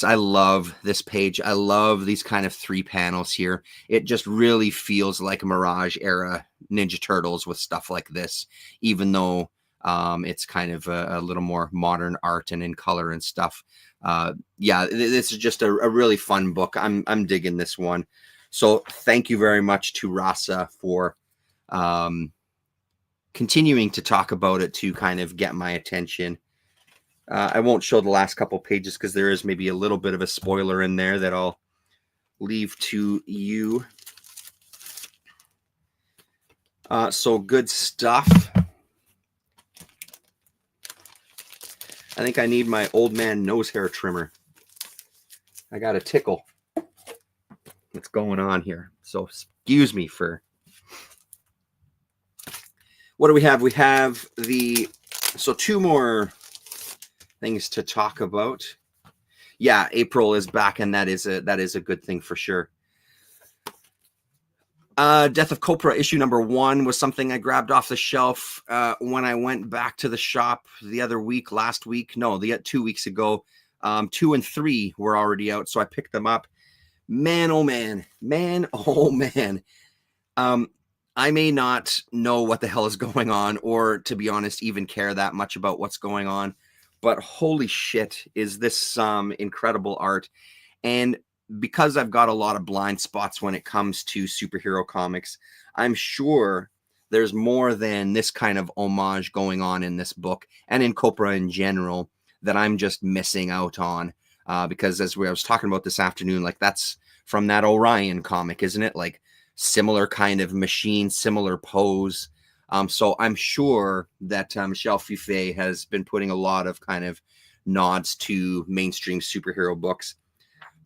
I love this page. I love these kind of 3 panels here. It just really feels like Mirage era Ninja Turtles with stuff like this, even though it's kind of a little more modern art and in color and stuff. Yeah, this is just a really fun book. I'm digging this one. So thank you very much to LahRasa for continuing to talk about it to kind of get my attention. I won't show the last couple pages because there is maybe a little bit of a spoiler in there that I'll leave to you. So good stuff. I think I need my old man nose hair trimmer. I got a tickle. What's going on here? So excuse me for... What do we have? We have so 2 more things to talk about. Yeah, April is back, and that is a good thing for sure. Death of Copra issue number 1 was something I grabbed off the shelf when I went back to the shop the other week, 2 weeks ago. 2 and 3 were already out, so I picked them up. Man, oh man. I may not know what the hell is going on, or to be honest, even care that much about what's going on, but holy shit, is this some incredible art. And because I've got a lot of blind spots when it comes to superhero comics, I'm sure there's more than this kind of homage going on in this book and in Copra in general that I'm just missing out on. Because as I was talking about this afternoon, like that's from that Orion comic, isn't it? Like similar kind of machine, similar pose. So I'm sure that Michel Fiffe has been putting a lot of kind of nods to mainstream superhero books.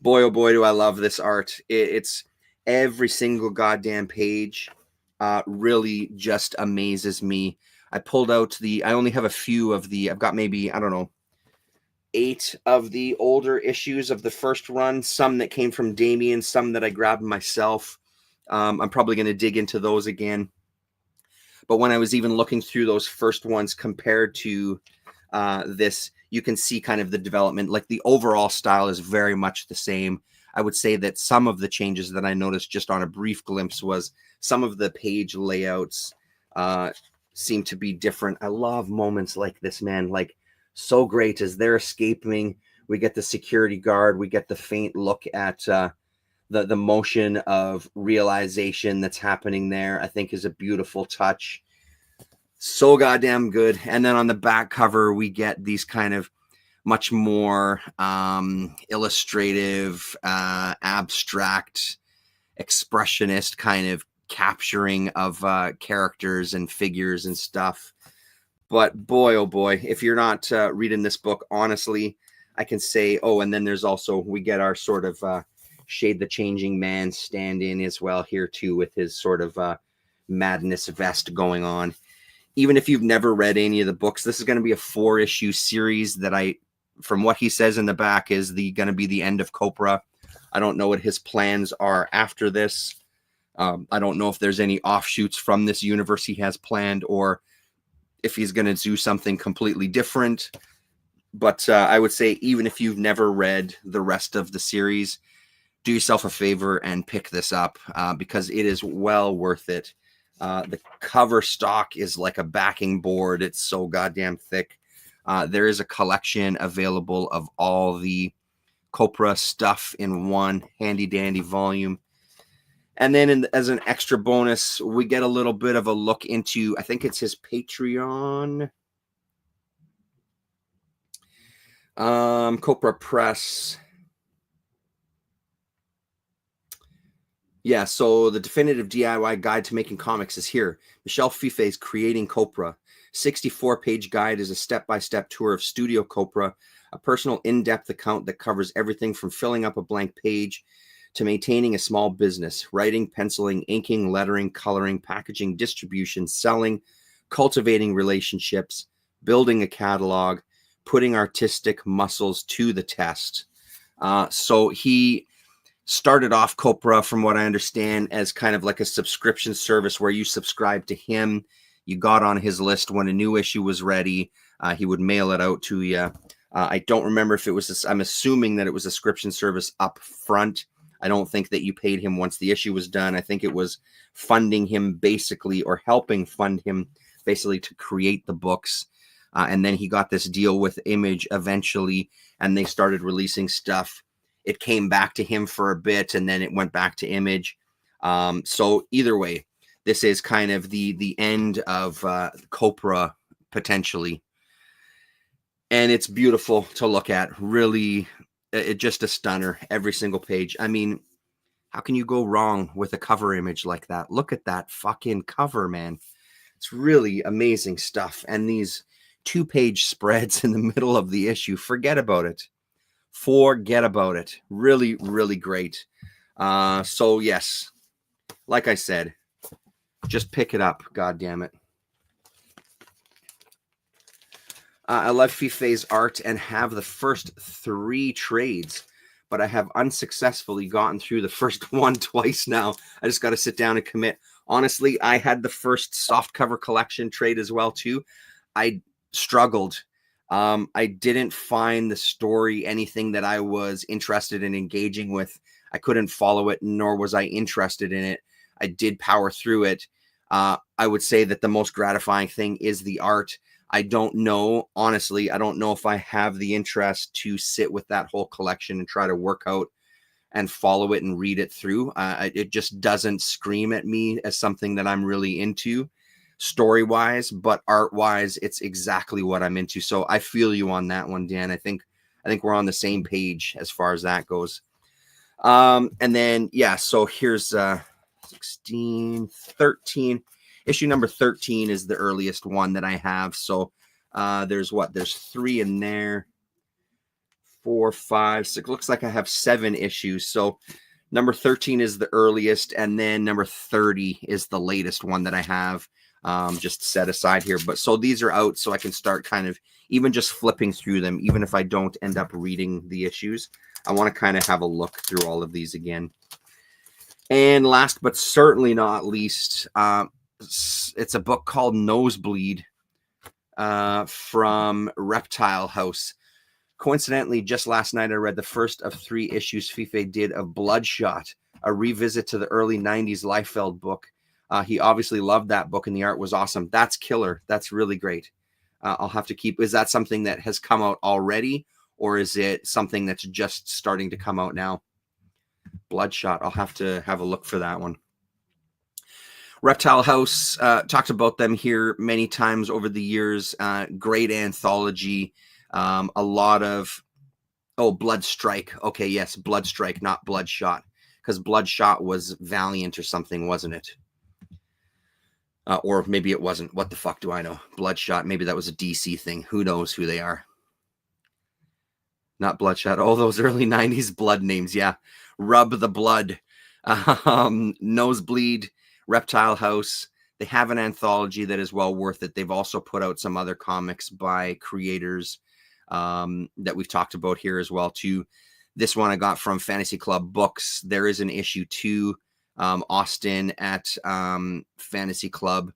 Boy, oh boy, do I love this art. It's every single goddamn page really just amazes me. I pulled out I only have a few of I've got maybe, I don't know, 8 of the older issues of the first run, some that came from Damien, some that I grabbed myself. I'm probably going to dig into those again. But when I was even looking through those first ones compared to this, you can see kind of the development. Like the overall style is very much the same. I would say that some of the changes that I noticed just on a brief glimpse was some of the page layouts seem to be different. I love moments like this, man. Like, so great as they're escaping. We get the security guard. We get the faint look at the motion of realization that's happening there. I think is a beautiful touch. So goddamn good. And then on the back cover, we get these kind of much more illustrative, abstract, expressionist kind of capturing of characters and figures and stuff. But boy, oh boy, if you're not reading this book, honestly, I can say, oh, and then there's also, we get our sort of Shade the Changing Man stand-in as well here too, with his sort of madness vest going on. Even if you've never read any of the books, this is going to be a 4-issue series that from what he says in the back, is going to be the end of Copra. I don't know what his plans are after this. I don't know if there's any offshoots from this universe he has planned, or if he's going to do something completely different. But I would say, even if you've never read the rest of the series, do yourself a favor and pick this up because it is well worth it. The cover stock is like a backing board. It's so goddamn thick. There is a collection available of all the Copra stuff in one handy dandy volume. And then as an extra bonus, we get a little bit of a look into, I think it's his Patreon. Copra Press. Yeah, so the definitive DIY guide to making comics is here. Michel Fiffe's Creating Copra. 64-page guide is a step-by-step tour of Studio Copra, a personal in-depth account that covers everything from filling up a blank page to maintaining a small business, writing, penciling, inking, lettering, coloring, packaging, distribution, selling, cultivating relationships, building a catalog, putting artistic muscles to the test. So he started off Copra, from what I understand, as kind of like a subscription service where you subscribe to him. You got on his list when a new issue was ready. He would mail it out to you. I don't remember if it was, I'm assuming that it was a subscription service up front. I don't think that you paid him once the issue was done. I think it was funding him basically, or helping fund him basically to create the books. And then he got this deal with Image eventually, and they started releasing stuff. It came back to him for a bit, and then it went back to Image. So either way, this is kind of the end of Copra, potentially. And it's beautiful to look at. Really, it's just a stunner, every single page. I mean, how can you go wrong with a cover image like that? Look at that fucking cover, man. It's really amazing stuff. And these 2-page spreads in the middle of the issue, forget about it. Forget about it. Really, really great. So yes, like I said, just pick it up. God damn it. I love Fiffe's art and have the first 3 trades, but I have unsuccessfully gotten through the first one twice now. I just got to sit down and commit. Honestly, I had the first softcover collection trade as well too. I struggled. I didn't find the story anything that I was interested in engaging with. I couldn't follow it, nor was I interested in it. I did power through it. I would say that the most gratifying thing is the art. I don't know, honestly, I don't know if I have the interest to sit with that whole collection and try to work out and follow it and read it through. It just doesn't scream at me as something that I'm really into story-wise, but art-wise, it's exactly what I'm into. So I feel you on that one, Dan. I think we're on the same page as far as that goes. And then, yeah, so here's 16, 13. Issue number 13 is the earliest one that I have. So there's 3 in there. 4, 5, 6. Looks like I have 7 issues. So number 13 is the earliest, and then number 30 is the latest one that I have just set aside here. But so these are out, so I can start kind of even just flipping through them, even if I don't end up reading the issues. I want to kind of have a look through all of these again. And last but certainly not least, it's a book called Nosebleed from Reptile House. Coincidentally, just last night, I read the first of 3 issues Fife did of Bloodshot, a revisit to the early 90s Liefeld book. He obviously loved that book, and the art was awesome. That's killer. That's really great. I'll have to keep... Is that something that has come out already, or is it something that's just starting to come out now? Bloodshot. I'll have to have a look for that one. Reptile House, talked about them here many times over the years. Great anthology. A lot of... Oh, Bloodstrike. Okay, yes, Bloodstrike, not Bloodshot. Because Bloodshot was Valiant or something, wasn't it? Or maybe it wasn't. What the fuck do I know? Bloodshot. Maybe that was a DC thing. Who knows who they are? Not Bloodshot. Oh, those early 90s blood names. Yeah. Rub the Blood. Nosebleed. Reptile House. They have an anthology that is well worth it. They've also put out some other comics by creators that we've talked about here as well too. This one I got from Fantasy Club Books. There is an issue 2. Austin at Fantasy Club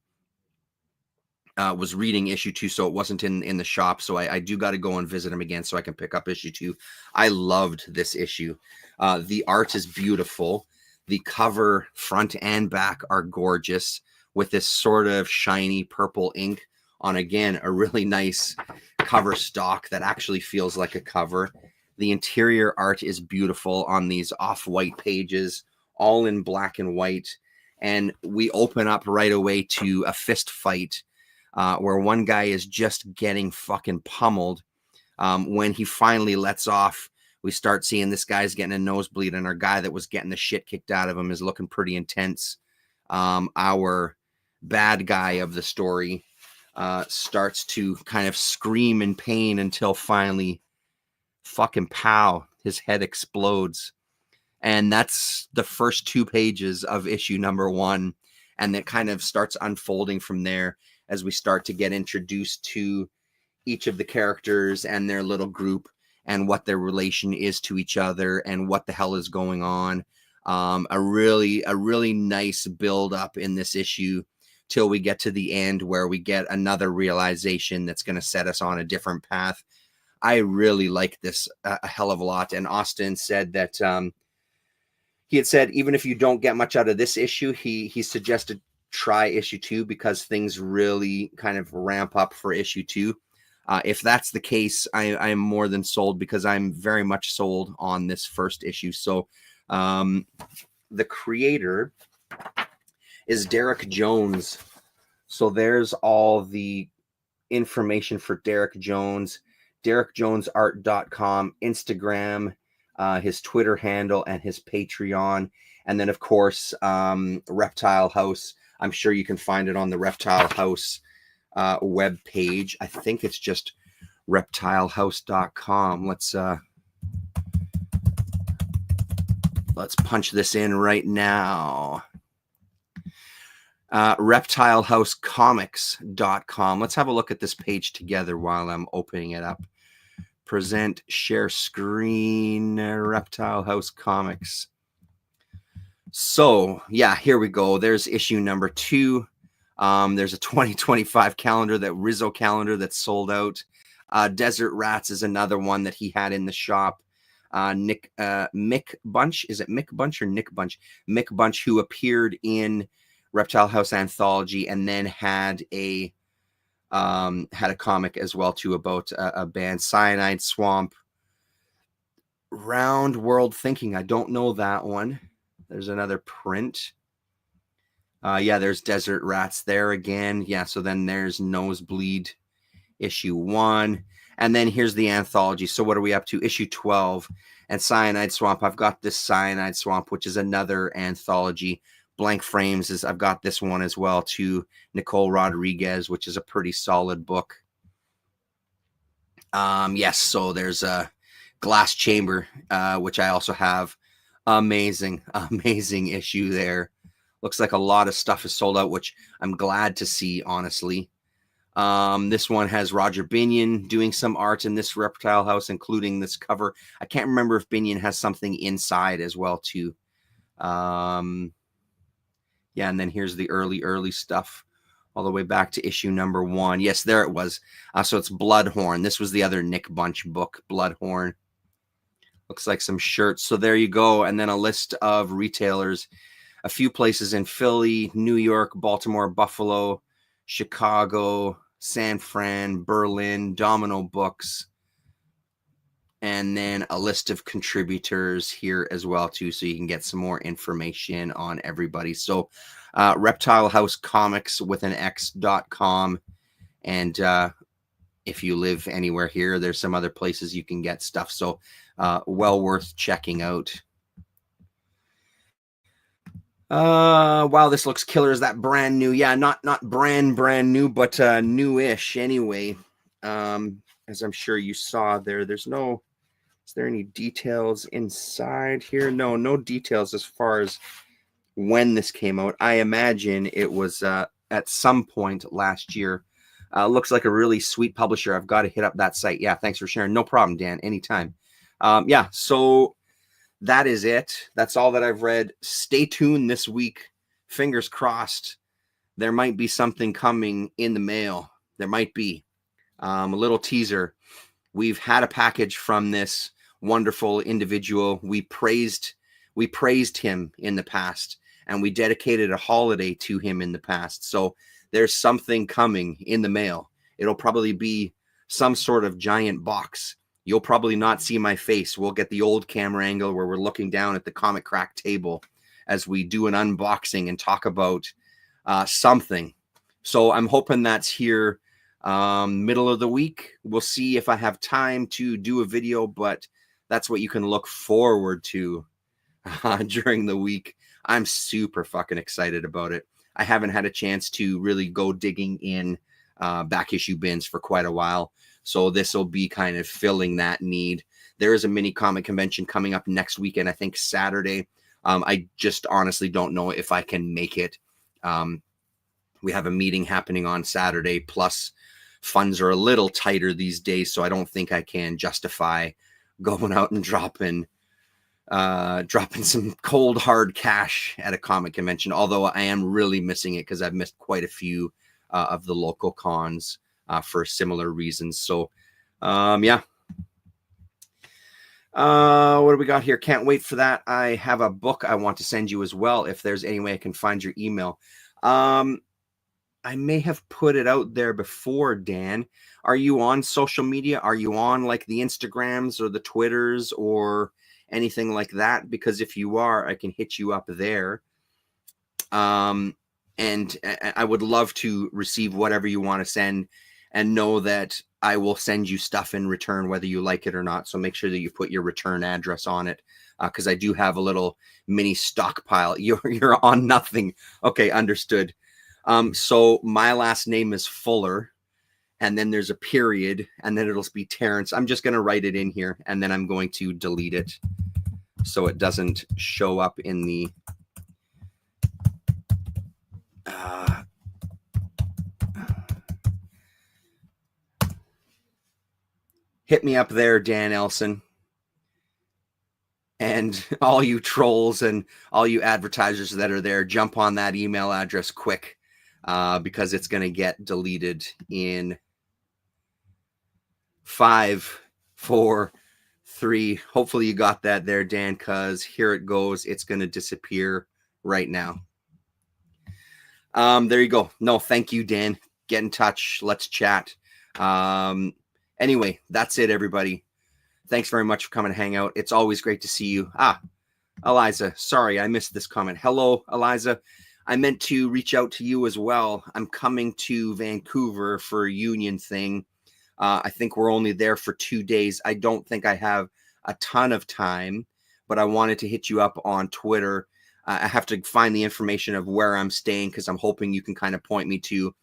was reading issue 2, so it wasn't in the shop. So I do got to go and visit him again so I can pick up issue 2. I loved this issue. The art is beautiful. The cover, front and back, are gorgeous with this sort of shiny purple ink on, again, a really nice cover stock that actually feels like a cover. The interior art is beautiful on these off-white pages, all in black and white. And we open up right away to a fist fight where one guy is just getting fucking pummeled. When he finally lets off, we start seeing this guy's getting a nosebleed, and our guy that was getting the shit kicked out of him is looking pretty intense. Our bad guy of the story starts to kind of scream in pain until finally, fucking pow, his head explodes. And that's the first 2 pages of issue number 1. And it kind of starts unfolding from there as we start to get introduced to each of the characters and their little group and what their relation is to each other and what the hell is going on. A really nice build up in this issue till we get to the end where we get another realization that's going to set us on a different path. I really like this a hell of a lot. And Austin said that he had said, even if you don't get much out of this issue, he suggested try issue 2 because things really kind of ramp up for issue 2. If that's the case, I am more than sold because I'm very much sold on this first issue. So the creator is Derek Jones. So there's all the information for Derek Jones, DerekJonesArt.com, Instagram, his Twitter handle, and his Patreon. And then, of course, Reptile House. I'm sure you can find it on the Reptile House web page. I think it's just reptilehouse.com. Let's punch this in right now. reptilehousecomics.com. Let's have a look at this page together while I'm opening it up. Present, share screen, Reptile House Comics. So, yeah, here we go. There's issue number 2. There's a 2025 calendar, that Rizzo calendar that's sold out. Desert Rats is another one that he had in the shop. Mick Bunch, is it Mick Bunch or Nick Bunch? Mick Bunch, who appeared in Reptile House Anthology and then had a comic as well too about a band, Cyanide Swamp. Round World Thinking, I don't know that one. There's another print. Yeah, there's Desert Rats there again. Yeah, so then there's Nosebleed issue 1. And then here's the anthology. So what are we up to? Issue 12. And Cyanide Swamp. I've got this Cyanide Swamp, which is another anthology. Blank Frames is, I've got this one as well to Nicole Rodriguez, which is a pretty solid book. Yes, so there's a Glass Chamber, which I also have. Amazing issue there. Looks like a lot of stuff is sold out, which I'm glad to see, honestly. This one has Roger Binion doing some art in this Reptile house, including this cover. I can't remember if Binion has something inside as well, too. Yeah, and then here's the early stuff all the way back to issue number 1. Yes, there it was. So it's Bloodhorn. This was the other Nick Bunch book, Bloodhorn. Looks like some shirts. So there you go. And then a list of retailers. A few places in Philly, New York, Baltimore, Buffalo, Chicago, San Fran, Berlin, Domino Books. And then a list of contributors here as well, too, so you can get some more information on everybody. So Reptile House Comics with an X.com. And if you live anywhere here, there's some other places you can get stuff. So well worth checking out. Wow, this looks killer. Is that brand new? Yeah, not brand new, but newish anyway. As I'm sure you saw there, there's no... Is there any details inside here? No details as far as when this came out. I imagine it was at some point last year. Looks like a really sweet publisher. I've got to hit up that site. Yeah, thanks for sharing. No problem, Dan. Anytime. Yeah, so that is it. That's all that I've read. Stay tuned this week. Fingers crossed. There might be something coming in the mail. There might be. A little teaser. We've had a package from this wonderful individual. We praised him in the past, and we dedicated a holiday to him in the past. So there's something coming in the mail. It'll probably be some sort of giant box. You'll probably not see my face. We'll get the old camera angle where we're looking down at the Comic Crack table as we do an unboxing and talk about something. So I'm hoping that's here middle of the week. We'll see if I have time to do a video, but that's what you can look forward to during the week. I'm super fucking excited about it. I haven't had a chance to really go digging in back issue bins for quite a while, so this will be kind of filling that need. There is a mini comic convention coming up next weekend, I think Saturday. I just honestly don't know if I can make it. We have a meeting happening on Saturday, plus funds are a little tighter these days, so I don't think I can justify going out and dropping some cold hard cash at a comic convention, although I am really missing it because I've missed quite a few of the local cons for similar reasons. So yeah. What do we got here? Can't wait for that. I have a book I want to send you as well, if there's any way I can find your email. I may have put it out there before, Dan. Are you on social media? Are you on like the Instagrams or the Twitters or anything like that? Because if you are, I can hit you up there. And I would love to receive whatever you want to send and know that I will send you stuff in return, whether you like it or not. So make sure that you put your return address on it, because I do have a little mini stockpile. You're on nothing. Okay, understood. So my last name is Fuller, and then there's a period, and then it'll be Terrence. I'm just going to write it in here, and then I'm going to delete it so it doesn't show up in the hit me up there, Dan Elson. And all you trolls and all you advertisers that are there, jump on that email address quick, because it's going to get deleted in 5, 4, 3. Hopefully you got that there, Dan, because here it goes. It's going to disappear right now. There you go. No, thank you, Dan. Get in touch. Let's chat. Anyway, that's it, everybody. Thanks very much for coming to hang out. It's always great to see you. Eliza, sorry, I missed this comment. Hello, Eliza. I meant to reach out to you as well. I'm coming to Vancouver for a union thing I think we're only there for 2 days. I don't think I have a ton of time, but I wanted to hit you up on Twitter. I have to find the information of where I'm staying because I'm hoping you can kind of point me to.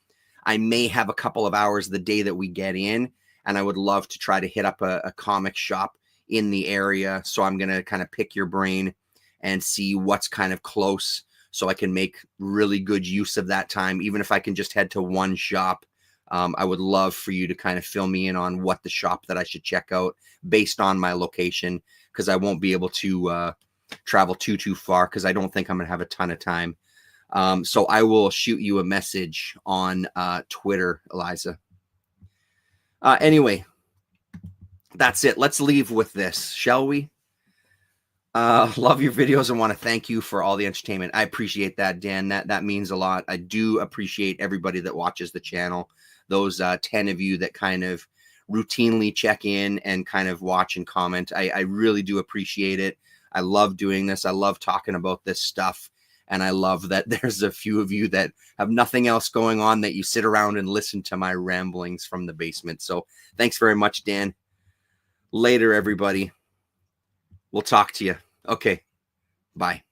I may have a couple of hours the day that we get in, and I would love to try to hit up a comic shop in the area. So I'm going to kind of pick your brain and see what's kind of close so I can make really good use of that time. Even if I can just head to one shop, I would love for you to kind of fill me in on what the shop that I should check out based on my location, because I won't be able to travel too far because I don't think I'm going to have a ton of time. So I will shoot you a message on Twitter, Eliza. Anyway, that's it. Let's leave with this, shall we? Love your videos and want to thank you for all the entertainment. I appreciate that, Dan. That means a lot. I do appreciate everybody that watches the channel. Those 10 of you that kind of routinely check in and kind of watch and comment. I really do appreciate it. I love doing this. I love talking about this stuff. And I love that there's a few of you that have nothing else going on that you sit around and listen to my ramblings from the basement. So thanks very much, Dan. Later, everybody. We'll talk to you. Okay. Bye.